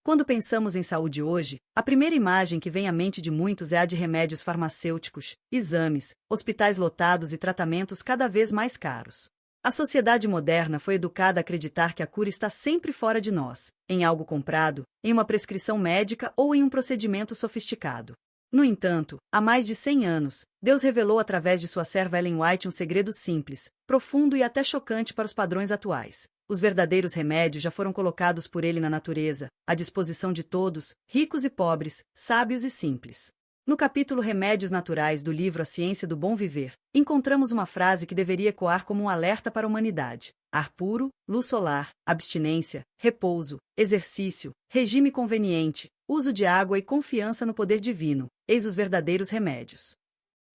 Quando pensamos em saúde hoje, a primeira imagem que vem à mente de muitos é a de remédios farmacêuticos, exames, hospitais lotados e tratamentos cada vez mais caros. A sociedade moderna foi educada a acreditar que a cura está sempre fora de nós, em algo comprado, em uma prescrição médica ou em um procedimento sofisticado. No entanto, há mais de 100 anos, Deus revelou através de sua serva Ellen White um segredo simples, profundo e até chocante para os padrões atuais. Os verdadeiros remédios já foram colocados por ele na natureza, à disposição de todos, ricos e pobres, sábios e simples. No capítulo Remédios Naturais do livro A Ciência do Bom Viver, encontramos uma frase que deveria ecoar como um alerta para a humanidade: ar puro, luz solar, abstinência, repouso, exercício, regime conveniente, uso de água e confiança no poder divino, eis os verdadeiros remédios.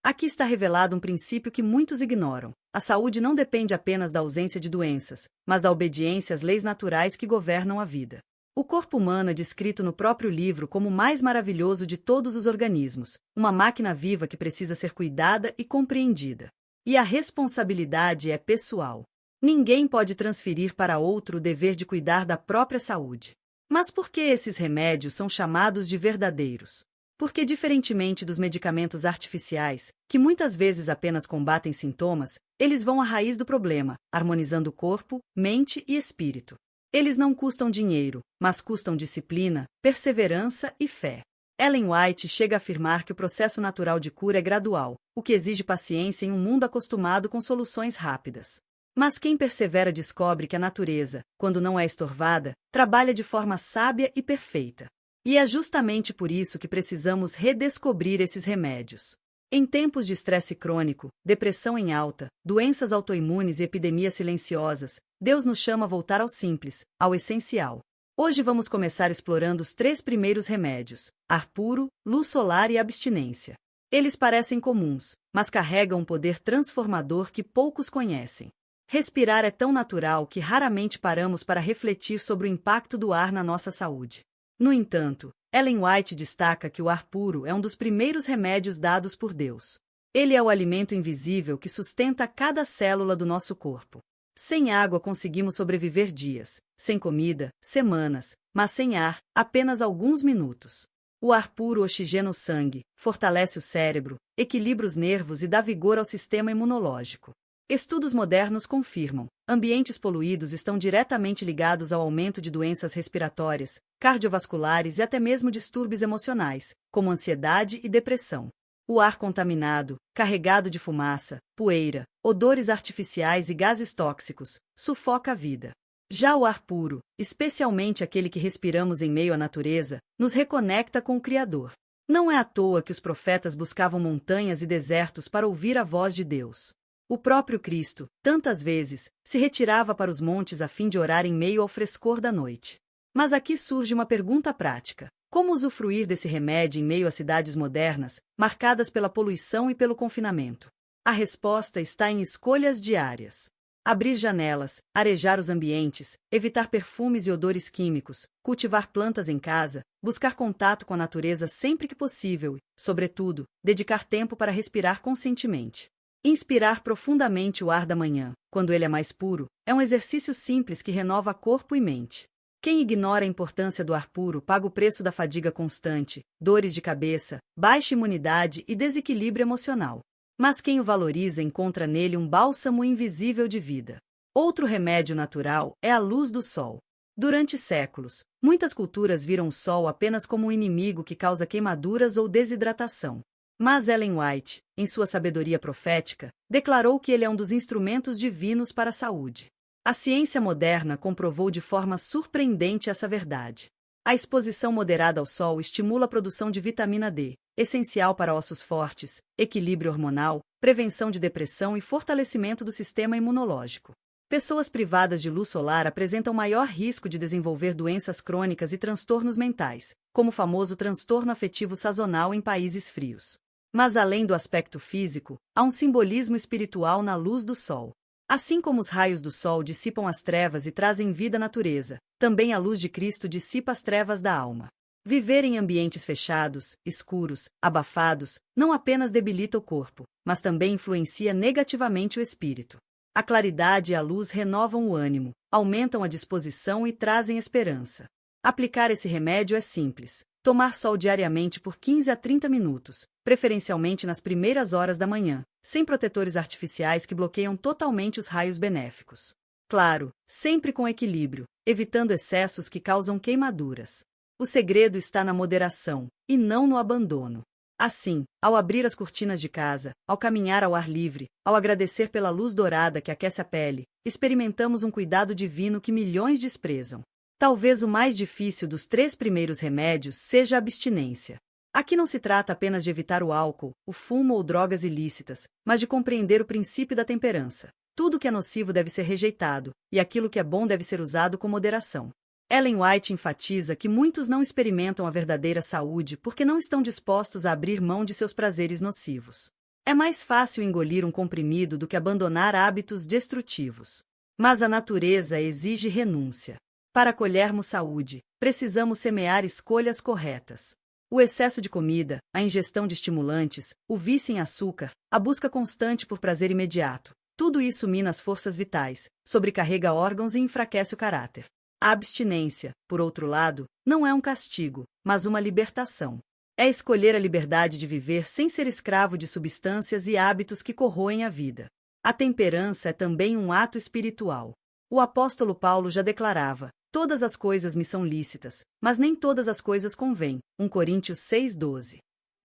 Aqui está revelado um princípio que muitos ignoram. A saúde não depende apenas da ausência de doenças, mas da obediência às leis naturais que governam a vida. O corpo humano é descrito no próprio livro como o mais maravilhoso de todos os organismos, uma máquina viva que precisa ser cuidada e compreendida. E a responsabilidade é pessoal. Ninguém pode transferir para outro o dever de cuidar da própria saúde. Mas por que esses remédios são chamados de verdadeiros? Porque, diferentemente dos medicamentos artificiais, que muitas vezes apenas combatem sintomas, eles vão à raiz do problema, harmonizando corpo, mente e espírito. Eles não custam dinheiro, mas custam disciplina, perseverança e fé. Ellen White chega a afirmar que o processo natural de cura é gradual, o que exige paciência em um mundo acostumado com soluções rápidas. Mas quem persevera descobre que a natureza, quando não é estorvada, trabalha de forma sábia e perfeita. E é justamente por isso que precisamos redescobrir esses remédios. Em tempos de estresse crônico, depressão em alta, doenças autoimunes e epidemias silenciosas, Deus nos chama a voltar ao simples, ao essencial. Hoje vamos começar explorando os 3 primeiros remédios: ar puro, luz solar e abstinência. Eles parecem comuns, mas carregam um poder transformador que poucos conhecem. Respirar é tão natural que raramente paramos para refletir sobre o impacto do ar na nossa saúde. No entanto, Ellen White destaca que o ar puro é um dos primeiros remédios dados por Deus. Ele é o alimento invisível que sustenta cada célula do nosso corpo. Sem água conseguimos sobreviver dias, sem comida, semanas, mas sem ar, apenas alguns minutos. O ar puro oxigena o sangue, fortalece o cérebro, equilibra os nervos e dá vigor ao sistema imunológico. Estudos modernos confirmam: ambientes poluídos estão diretamente ligados ao aumento de doenças respiratórias, cardiovasculares e até mesmo distúrbios emocionais, como ansiedade e depressão. O ar contaminado, carregado de fumaça, poeira, odores artificiais e gases tóxicos, sufoca a vida. Já o ar puro, especialmente aquele que respiramos em meio à natureza, nos reconecta com o Criador. Não é à toa que os profetas buscavam montanhas e desertos para ouvir a voz de Deus. O próprio Cristo, tantas vezes, se retirava para os montes a fim de orar em meio ao frescor da noite. Mas aqui surge uma pergunta prática: como usufruir desse remédio em meio a cidades modernas, marcadas pela poluição e pelo confinamento? A resposta está em escolhas diárias. Abrir janelas, arejar os ambientes, evitar perfumes e odores químicos, cultivar plantas em casa, buscar contato com a natureza sempre que possível e, sobretudo, dedicar tempo para respirar conscientemente. Inspirar profundamente o ar da manhã, quando ele é mais puro, é um exercício simples que renova corpo e mente. Quem ignora a importância do ar puro paga o preço da fadiga constante, dores de cabeça, baixa imunidade e desequilíbrio emocional. Mas quem o valoriza encontra nele um bálsamo invisível de vida. Outro remédio natural é a luz do sol. Durante séculos, muitas culturas viram o sol apenas como um inimigo que causa queimaduras ou desidratação. Mas Ellen White, em sua sabedoria profética, declarou que ele é um dos instrumentos divinos para a saúde. A ciência moderna comprovou de forma surpreendente essa verdade. A exposição moderada ao sol estimula a produção de vitamina D, essencial para ossos fortes, equilíbrio hormonal, prevenção de depressão e fortalecimento do sistema imunológico. Pessoas privadas de luz solar apresentam maior risco de desenvolver doenças crônicas e transtornos mentais, como o famoso transtorno afetivo sazonal em países frios. Mas além do aspecto físico, há um simbolismo espiritual na luz do sol. Assim como os raios do sol dissipam as trevas e trazem vida à natureza, também a luz de Cristo dissipa as trevas da alma. Viver em ambientes fechados, escuros, abafados, não apenas debilita o corpo, mas também influencia negativamente o espírito. A claridade e a luz renovam o ânimo, aumentam a disposição e trazem esperança. Aplicar esse remédio é simples. Tomar sol diariamente por 15 a 30 minutos, preferencialmente nas primeiras horas da manhã, sem protetores artificiais que bloqueiam totalmente os raios benéficos. Claro, sempre com equilíbrio, evitando excessos que causam queimaduras. O segredo está na moderação, e não no abandono. Assim, ao abrir as cortinas de casa, ao caminhar ao ar livre, ao agradecer pela luz dourada que aquece a pele, experimentamos um cuidado divino que milhões desprezam. Talvez o mais difícil dos 3 primeiros remédios seja a abstinência. Aqui não se trata apenas de evitar o álcool, o fumo ou drogas ilícitas, mas de compreender o princípio da temperança. Tudo que é nocivo deve ser rejeitado, e aquilo que é bom deve ser usado com moderação. Ellen White enfatiza que muitos não experimentam a verdadeira saúde porque não estão dispostos a abrir mão de seus prazeres nocivos. É mais fácil engolir um comprimido do que abandonar hábitos destrutivos. Mas a natureza exige renúncia. Para colhermos saúde, precisamos semear escolhas corretas. O excesso de comida, a ingestão de estimulantes, o vício em açúcar, a busca constante por prazer imediato, tudo isso mina as forças vitais, sobrecarrega órgãos e enfraquece o caráter. A abstinência, por outro lado, não é um castigo, mas uma libertação. É escolher a liberdade de viver sem ser escravo de substâncias e hábitos que corroem a vida. A temperança é também um ato espiritual. O apóstolo Paulo já declarava: todas as coisas me são lícitas, mas nem todas as coisas convêm. 1 Coríntios 6:12.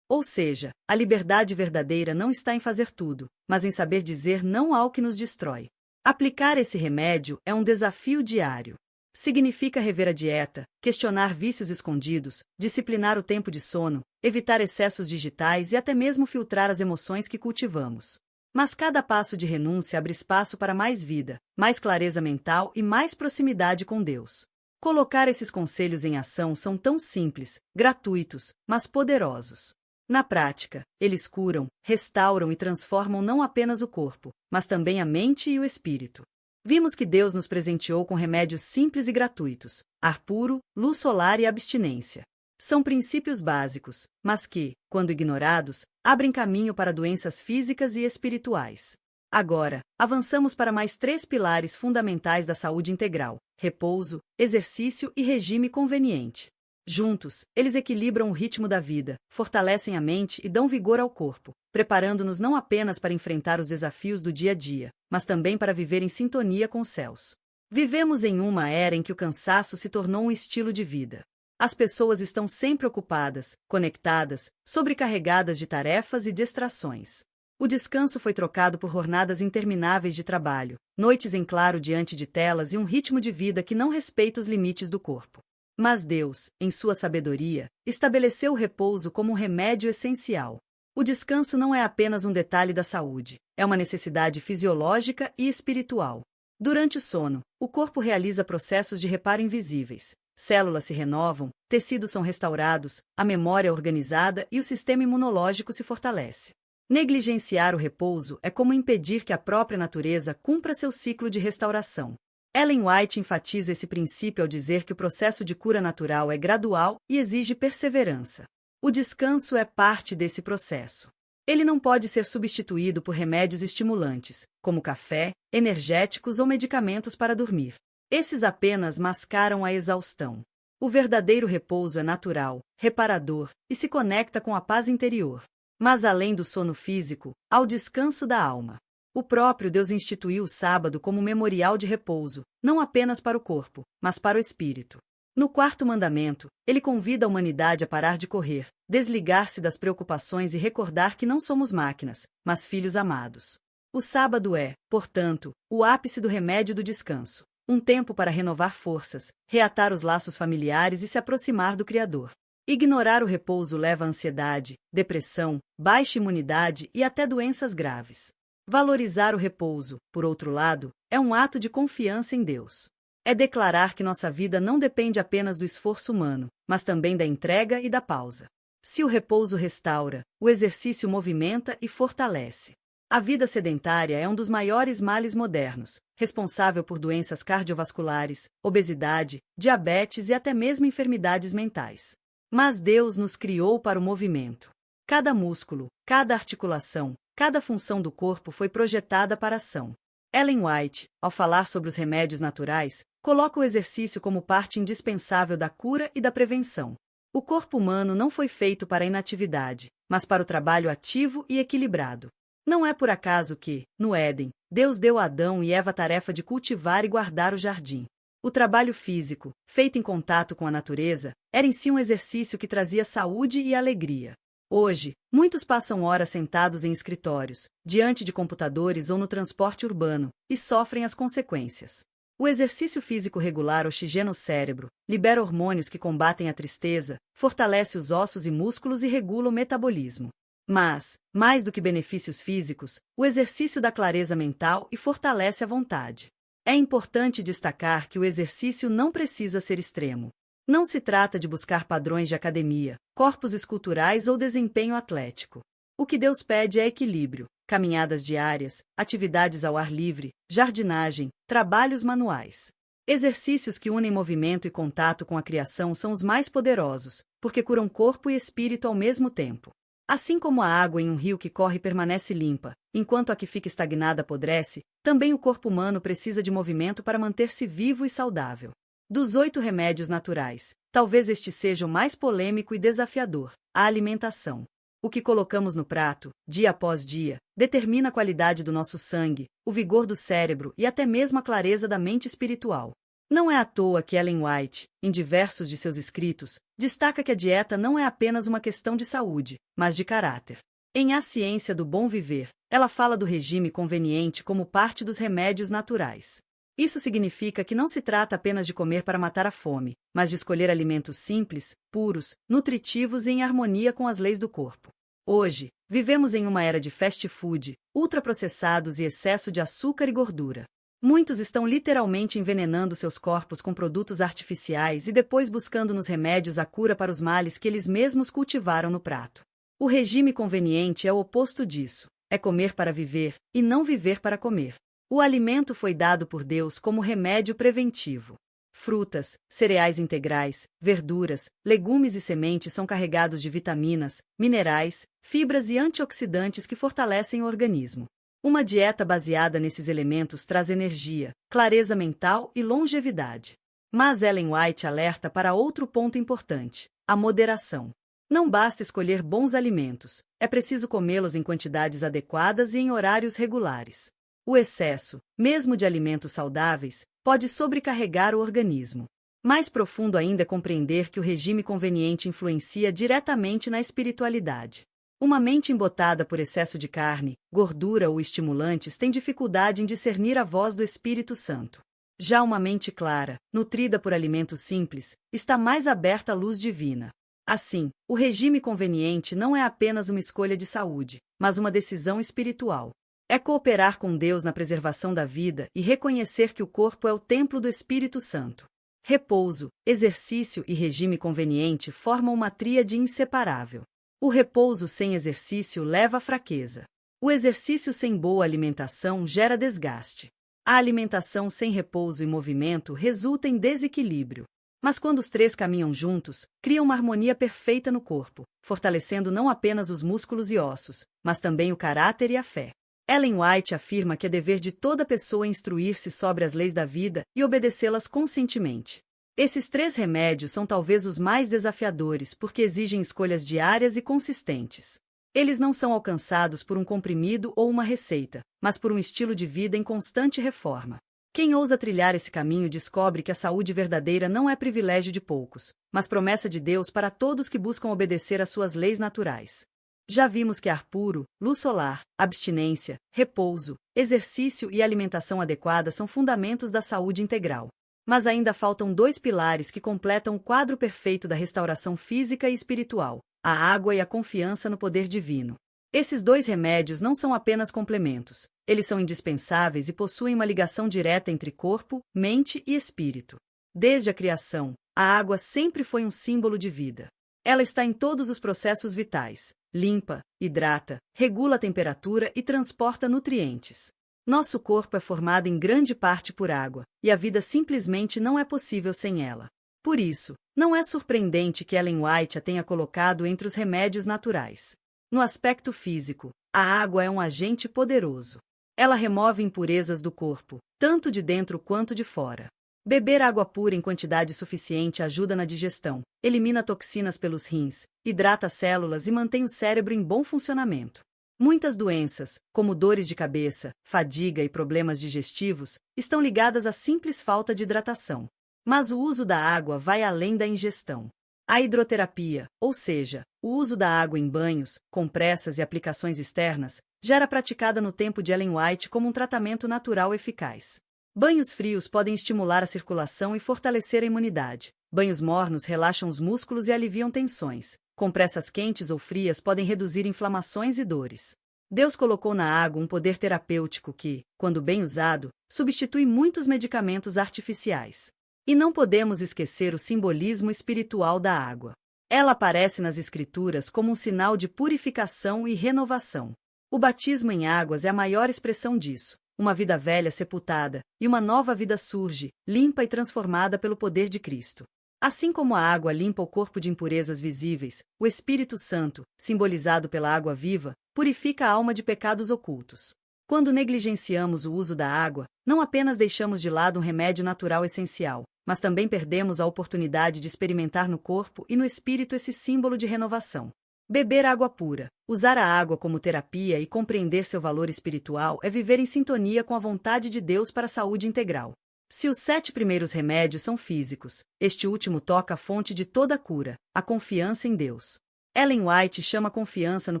Ou seja, a liberdade verdadeira não está em fazer tudo, mas em saber dizer não ao que nos destrói. Aplicar esse remédio é um desafio diário. Significa rever a dieta, questionar vícios escondidos, disciplinar o tempo de sono, evitar excessos digitais e até mesmo filtrar as emoções que cultivamos. Mas cada passo de renúncia abre espaço para mais vida, mais clareza mental e mais proximidade com Deus. Colocar esses conselhos em ação são tão simples, gratuitos, mas poderosos. Na prática, eles curam, restauram e transformam não apenas o corpo, mas também a mente e o espírito. Vimos que Deus nos presenteou com remédios simples e gratuitos: ar puro, luz solar e abstinência. São princípios básicos, mas que, quando ignorados, abrem caminho para doenças físicas e espirituais. Agora, avançamos para mais 3 pilares fundamentais da saúde integral: repouso, exercício e regime conveniente. Juntos, eles equilibram o ritmo da vida, fortalecem a mente e dão vigor ao corpo, preparando-nos não apenas para enfrentar os desafios do dia a dia, mas também para viver em sintonia com os céus. Vivemos em uma era em que o cansaço se tornou um estilo de vida. As pessoas estão sempre ocupadas, conectadas, sobrecarregadas de tarefas e distrações. O descanso foi trocado por jornadas intermináveis de trabalho, noites em claro diante de telas e um ritmo de vida que não respeita os limites do corpo. Mas Deus, em sua sabedoria, estabeleceu o repouso como um remédio essencial. O descanso não é apenas um detalhe da saúde, é uma necessidade fisiológica e espiritual. Durante o sono, o corpo realiza processos de reparo invisíveis. Células se renovam, tecidos são restaurados, a memória é organizada e o sistema imunológico se fortalece. Negligenciar o repouso é como impedir que a própria natureza cumpra seu ciclo de restauração. Ellen White enfatiza esse princípio ao dizer que o processo de cura natural é gradual e exige perseverança. O descanso é parte desse processo. Ele não pode ser substituído por remédios estimulantes, como café, energéticos ou medicamentos para dormir. Esses apenas mascaram a exaustão. O verdadeiro repouso é natural, reparador e se conecta com a paz interior. Mas além do sono físico, há o descanso da alma. O próprio Deus instituiu o sábado como memorial de repouso, não apenas para o corpo, mas para o espírito. No 4º mandamento, ele convida a humanidade a parar de correr, desligar-se das preocupações e recordar que não somos máquinas, mas filhos amados. O sábado é, portanto, o ápice do remédio do descanso. Um tempo para renovar forças, reatar os laços familiares e se aproximar do Criador. Ignorar o repouso leva a ansiedade, depressão, baixa imunidade e até doenças graves. Valorizar o repouso, por outro lado, é um ato de confiança em Deus. É declarar que nossa vida não depende apenas do esforço humano, mas também da entrega e da pausa. Se o repouso restaura, o exercício movimenta e fortalece. A vida sedentária é um dos maiores males modernos, responsável por doenças cardiovasculares, obesidade, diabetes e até mesmo enfermidades mentais. Mas Deus nos criou para o movimento. Cada músculo, cada articulação, cada função do corpo foi projetada para a ação. Ellen White, ao falar sobre os remédios naturais, coloca o exercício como parte indispensável da cura e da prevenção. O corpo humano não foi feito para a inatividade, mas para o trabalho ativo e equilibrado. Não é por acaso que, no Éden, Deus deu a Adão e Eva a tarefa de cultivar e guardar o jardim. O trabalho físico, feito em contato com a natureza, era em si um exercício que trazia saúde e alegria. Hoje, muitos passam horas sentados em escritórios, diante de computadores ou no transporte urbano, e sofrem as consequências. O exercício físico regular oxigena o cérebro, libera hormônios que combatem a tristeza, fortalece os ossos e músculos e regula o metabolismo. Mas, mais do que benefícios físicos, o exercício dá clareza mental e fortalece a vontade. É importante destacar que o exercício não precisa ser extremo. Não se trata de buscar padrões de academia, corpos esculturais ou desempenho atlético. O que Deus pede é equilíbrio, caminhadas diárias, atividades ao ar livre, jardinagem, trabalhos manuais. Exercícios que unem movimento e contato com a criação são os mais poderosos, porque curam corpo e espírito ao mesmo tempo. Assim como a água em um rio que corre permanece limpa, enquanto a que fica estagnada apodrece, também o corpo humano precisa de movimento para manter-se vivo e saudável. Dos 8 remédios naturais, talvez este seja o mais polêmico e desafiador: a alimentação. O que colocamos no prato, dia após dia, determina a qualidade do nosso sangue, o vigor do cérebro e até mesmo a clareza da mente espiritual. Não é à toa que Ellen White, em diversos de seus escritos, destaca que a dieta não é apenas uma questão de saúde, mas de caráter. Em A Ciência do Bom Viver, ela fala do regime conveniente como parte dos remédios naturais. Isso significa que não se trata apenas de comer para matar a fome, mas de escolher alimentos simples, puros, nutritivos e em harmonia com as leis do corpo. Hoje, vivemos em uma era de fast food, ultraprocessados e excesso de açúcar e gordura. Muitos estão literalmente envenenando seus corpos com produtos artificiais e depois buscando nos remédios a cura para os males que eles mesmos cultivaram no prato. O regime conveniente é o oposto disso. É comer para viver, e não viver para comer. O alimento foi dado por Deus como remédio preventivo. Frutas, cereais integrais, verduras, legumes e sementes são carregados de vitaminas, minerais, fibras e antioxidantes que fortalecem o organismo. Uma dieta baseada nesses elementos traz energia, clareza mental e longevidade. Mas Ellen White alerta para outro ponto importante: a moderação. Não basta escolher bons alimentos, é preciso comê-los em quantidades adequadas e em horários regulares. O excesso, mesmo de alimentos saudáveis, pode sobrecarregar o organismo. Mais profundo ainda é compreender que o regime conveniente influencia diretamente na espiritualidade. Uma mente embotada por excesso de carne, gordura ou estimulantes tem dificuldade em discernir a voz do Espírito Santo. Já uma mente clara, nutrida por alimentos simples, está mais aberta à luz divina. Assim, o regime conveniente não é apenas uma escolha de saúde, mas uma decisão espiritual. É cooperar com Deus na preservação da vida e reconhecer que o corpo é o templo do Espírito Santo. Repouso, exercício e regime conveniente formam uma tríade inseparável. O repouso sem exercício leva à fraqueza. O exercício sem boa alimentação gera desgaste. A alimentação sem repouso e movimento resulta em desequilíbrio. Mas quando os três caminham juntos, criam uma harmonia perfeita no corpo, fortalecendo não apenas os músculos e ossos, mas também o caráter e a fé. Ellen White afirma que é dever de toda pessoa instruir-se sobre as leis da vida e obedecê-las conscientemente. Esses 3 remédios são talvez os mais desafiadores porque exigem escolhas diárias e consistentes. Eles não são alcançados por um comprimido ou uma receita, mas por um estilo de vida em constante reforma. Quem ousa trilhar esse caminho descobre que a saúde verdadeira não é privilégio de poucos, mas promessa de Deus para todos que buscam obedecer às suas leis naturais. Já vimos que ar puro, luz solar, abstinência, repouso, exercício e alimentação adequada são fundamentos da saúde integral. Mas ainda faltam 2 pilares que completam o quadro perfeito da restauração física e espiritual: a água e a confiança no poder divino. Esses 2 remédios não são apenas complementos, eles são indispensáveis e possuem uma ligação direta entre corpo, mente e espírito. Desde a criação, a água sempre foi um símbolo de vida. Ela está em todos os processos vitais, limpa, hidrata, regula a temperatura e transporta nutrientes. Nosso corpo é formado em grande parte por água, e a vida simplesmente não é possível sem ela. Por isso, não é surpreendente que Ellen White a tenha colocado entre os remédios naturais. No aspecto físico, a água é um agente poderoso. Ela remove impurezas do corpo, tanto de dentro quanto de fora. Beber água pura em quantidade suficiente ajuda na digestão, elimina toxinas pelos rins, hidrata células e mantém o cérebro em bom funcionamento. Muitas doenças, como dores de cabeça, fadiga e problemas digestivos, estão ligadas à simples falta de hidratação. Mas o uso da água vai além da ingestão. A hidroterapia, ou seja, o uso da água em banhos, compressas e aplicações externas, já era praticada no tempo de Ellen White como um tratamento natural eficaz. Banhos frios podem estimular a circulação e fortalecer a imunidade. Banhos mornos relaxam os músculos e aliviam tensões. Compressas quentes ou frias podem reduzir inflamações e dores. Deus colocou na água um poder terapêutico que, quando bem usado, substitui muitos medicamentos artificiais. E não podemos esquecer o simbolismo espiritual da água. Ela aparece nas Escrituras como um sinal de purificação e renovação. O batismo em águas é a maior expressão disso. Uma vida velha sepultada, e uma nova vida surge, limpa e transformada pelo poder de Cristo. Assim como a água limpa o corpo de impurezas visíveis, o Espírito Santo, simbolizado pela água viva, purifica a alma de pecados ocultos. Quando negligenciamos o uso da água, não apenas deixamos de lado um remédio natural essencial, mas também perdemos a oportunidade de experimentar no corpo e no espírito esse símbolo de renovação. Beber água pura, usar a água como terapia e compreender seu valor espiritual é viver em sintonia com a vontade de Deus para a saúde integral. Se os 7 primeiros remédios são físicos, este último toca a fonte de toda a cura, a confiança em Deus. Ellen White chama a confiança no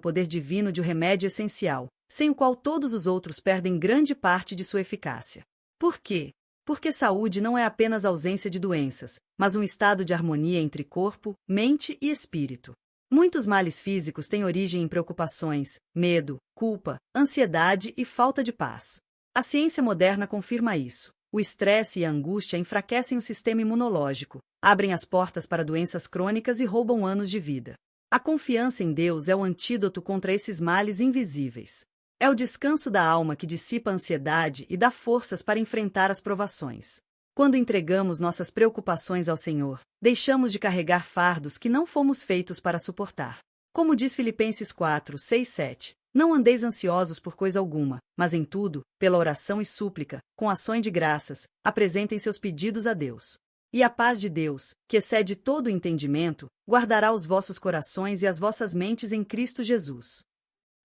poder divino de um remédio essencial, sem o qual todos os outros perdem grande parte de sua eficácia. Por quê? Porque saúde não é apenas ausência de doenças, mas um estado de harmonia entre corpo, mente e espírito. Muitos males físicos têm origem em preocupações, medo, culpa, ansiedade e falta de paz. A ciência moderna confirma isso. O estresse e a angústia enfraquecem o sistema imunológico, abrem as portas para doenças crônicas e roubam anos de vida. A confiança em Deus é o antídoto contra esses males invisíveis. É o descanso da alma que dissipa a ansiedade e dá forças para enfrentar as provações. Quando entregamos nossas preocupações ao Senhor, deixamos de carregar fardos que não fomos feitos para suportar. Como diz Filipenses 4, 6, 7, não andeis ansiosos por coisa alguma, mas em tudo, pela oração e súplica, com ações de graças, apresentem seus pedidos a Deus. E a paz de Deus, que excede todo o entendimento, guardará os vossos corações e as vossas mentes em Cristo Jesus.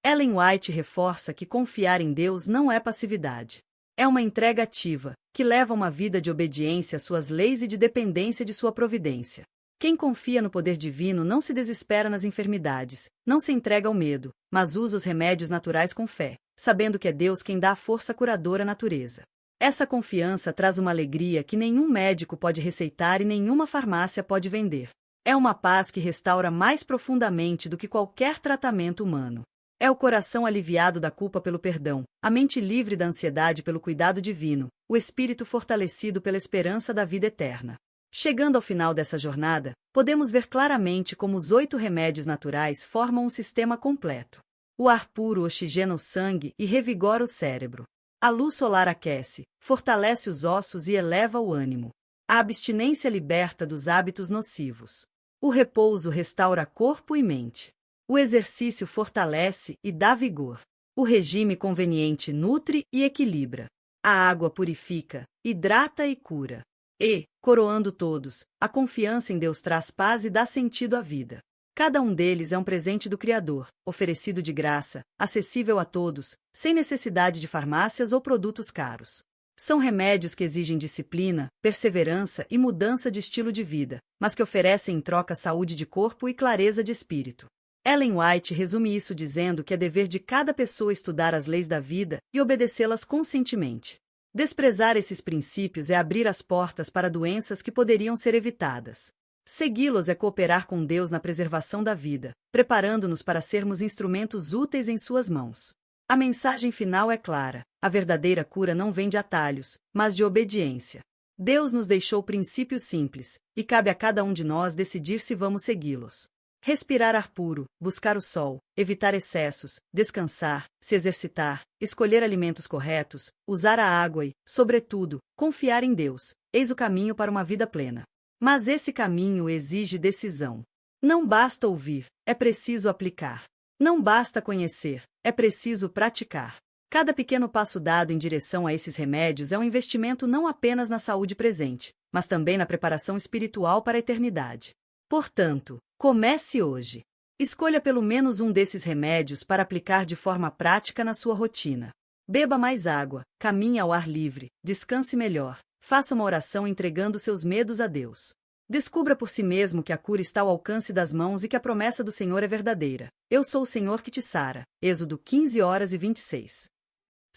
Ellen White reforça que confiar em Deus não é passividade. É uma entrega ativa, que leva uma vida de obediência às suas leis e de dependência de sua providência. Quem confia no poder divino não se desespera nas enfermidades, não se entrega ao medo, mas usa os remédios naturais com fé, sabendo que é Deus quem dá a força curadora à natureza. Essa confiança traz uma alegria que nenhum médico pode receitar e nenhuma farmácia pode vender. É uma paz que restaura mais profundamente do que qualquer tratamento humano. É o coração aliviado da culpa pelo perdão, a mente livre da ansiedade pelo cuidado divino, o espírito fortalecido pela esperança da vida eterna. Chegando ao final dessa jornada, podemos ver claramente como os 8 remédios naturais formam um sistema completo. O ar puro oxigena o sangue e revigora o cérebro. A luz solar aquece, fortalece os ossos e eleva o ânimo. A abstinência liberta dos hábitos nocivos. O repouso restaura corpo e mente. O exercício fortalece e dá vigor. O regime conveniente nutre e equilibra. A água purifica, hidrata e cura. E, coroando todos, a confiança em Deus traz paz e dá sentido à vida. Cada um deles é um presente do Criador, oferecido de graça, acessível a todos, sem necessidade de farmácias ou produtos caros. São remédios que exigem disciplina, perseverança e mudança de estilo de vida, mas que oferecem em troca saúde de corpo e clareza de espírito. Ellen White resume isso dizendo que é dever de cada pessoa estudar as leis da vida e obedecê-las conscientemente. Desprezar esses princípios é abrir as portas para doenças que poderiam ser evitadas. Segui-los é cooperar com Deus na preservação da vida, preparando-nos para sermos instrumentos úteis em suas mãos. A mensagem final é clara: a verdadeira cura não vem de atalhos, mas de obediência. Deus nos deixou princípios simples, e cabe a cada um de nós decidir se vamos segui-los. Respirar ar puro, buscar o sol, evitar excessos, descansar, se exercitar, escolher alimentos corretos, usar a água e, sobretudo, confiar em Deus. Eis o caminho para uma vida plena. Mas esse caminho exige decisão. Não basta ouvir, é preciso aplicar. Não basta conhecer, é preciso praticar. Cada pequeno passo dado em direção a esses remédios é um investimento não apenas na saúde presente, mas também na preparação espiritual para a eternidade. Portanto, comece hoje. Escolha pelo menos um desses remédios para aplicar de forma prática na sua rotina. Beba mais água, caminhe ao ar livre, descanse melhor, faça uma oração entregando seus medos a Deus. Descubra por si mesmo que a cura está ao alcance das mãos e que a promessa do Senhor é verdadeira. Eu sou o Senhor que te sara. Êxodo 15:26.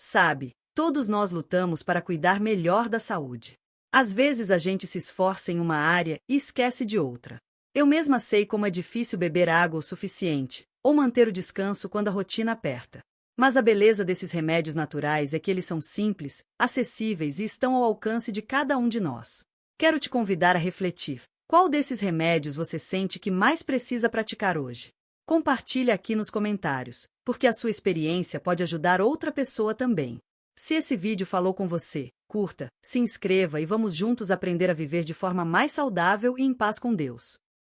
Sabe, todos nós lutamos para cuidar melhor da saúde. Às vezes a gente se esforça em uma área e esquece de outra. Eu mesma sei como é difícil beber água o suficiente, ou manter o descanso quando a rotina aperta. Mas a beleza desses remédios naturais é que eles são simples, acessíveis e estão ao alcance de cada um de nós. Quero te convidar a refletir. Qual desses remédios você sente que mais precisa praticar hoje? Compartilhe aqui nos comentários, porque a sua experiência pode ajudar outra pessoa também. Se esse vídeo falou com você, curta, se inscreva e vamos juntos aprender a viver de forma mais saudável e em paz com Deus.